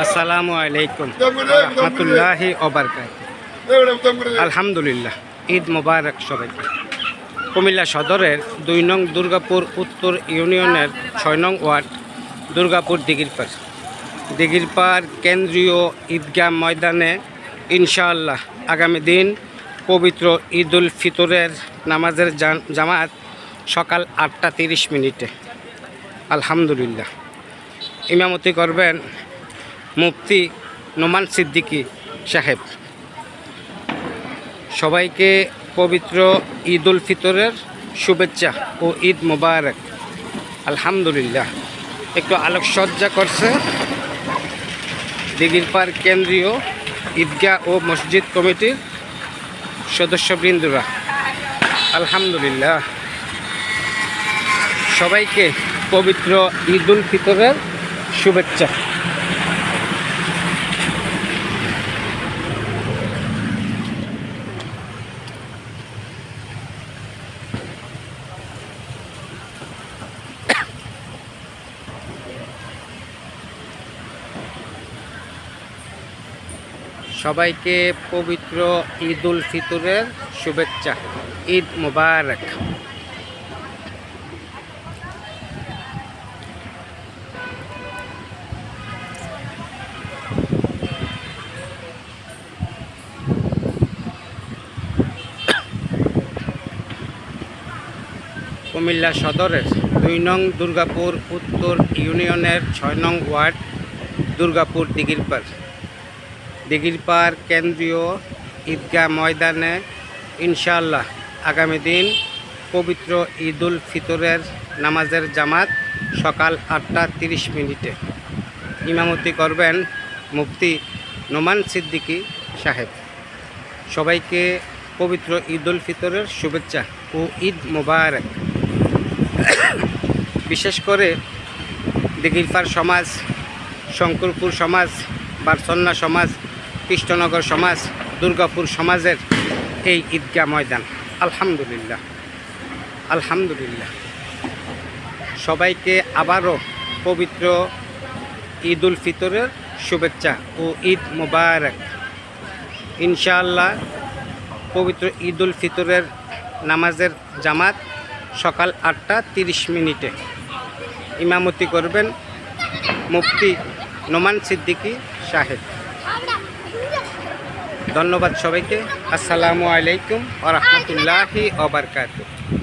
আসসালামু আলাইকুম রহমতুল্লাহি ওবারকাতুহু। আলহামদুলিল্লাহ, ঈদ মোবারক সবাইকে। কুমিল্লা সদরের ২ নং দুর্গাপুর উত্তর ইউনিয়নের ৬ নং ওয়ার্ড দুর্গাপুর দিঘিরপাড় কেন্দ্রীয় ঈদগাহ ময়দানে ইনশাআল্লাহ আগামী দিন পবিত্র ঈদ উল ফিতরের নামাজের জামাত সকাল ৮টা ৩০ মিনিটে। আলহামদুলিল্লাহ, ইমামতি করবেন মুফতি নোমান সিদ্দিকী সাহেব। সবাইকে পবিত্র ঈদ উল ফিতরের শুভেচ্ছা ও ঈদ মোবারক। আলহামদুলিল্লাহ, একটু আলোকসজ্জা করছে দিঘিরপাড় কেন্দ্রীয় ঈদগাহ ও মসজিদ কমিটির সদস্যবৃন্দরা। আলহামদুলিল্লাহ, সবাইকে পবিত্র ঈদ উল ফিতরের শুভেচ্ছা। সবাইকে পবিত্র ঈদ উল ফিতরের শুভেচ্ছা, ঈদ মোবারক। কুমিল্লা সদরের ২ নং দুর্গাপুর উত্তর ইউনিয়নের ৬ নং ওয়ার্ড দুর্গাপুর দিঘিরপাড় কেন্দ্রীয় ঈদগাহ ময়দানে ইনশাআল্লাহ আগামী দিন পবিত্র ঈদ উল ফিতরের নামাজের জামাত সকাল ৮টা ৩০ মিনিটে। ইমামতি করবেন মুফতি নোমান সিদ্দিকী সাহেব। সবাইকে পবিত্র ঈদ উল ফিতরের শুভেচ্ছা ও ঈদ মোবারক। বিশেষ করে দিঘিরপাড় সমাজ, শঙ্করপুর সমাজ, বারসন্না সমাজ, কৃষ্ণনগর সমাজ, দুর্গাপুর সমাজের এই ঈদগাহ ময়দান। আলহামদুলিল্লাহ, আলহামদুলিল্লাহ, সবাইকে আবারও পবিত্র ঈদ উল ফিতরের শুভেচ্ছা ও ঈদ মোবারক। ইনশাআল্লাহ পবিত্র ঈদ উল ফিতরের নামাজের জামাত সকাল ৮টা ৩০ মিনিটে। ইমামতি করবেন মুফতি নোমান সিদ্দিকী সাহেব। ধন্যবাদ সবাইকে। আসসালামু আলাইকুম ওয়া রাহমাতুল্লাহি ওয়া বারাকাতুহু।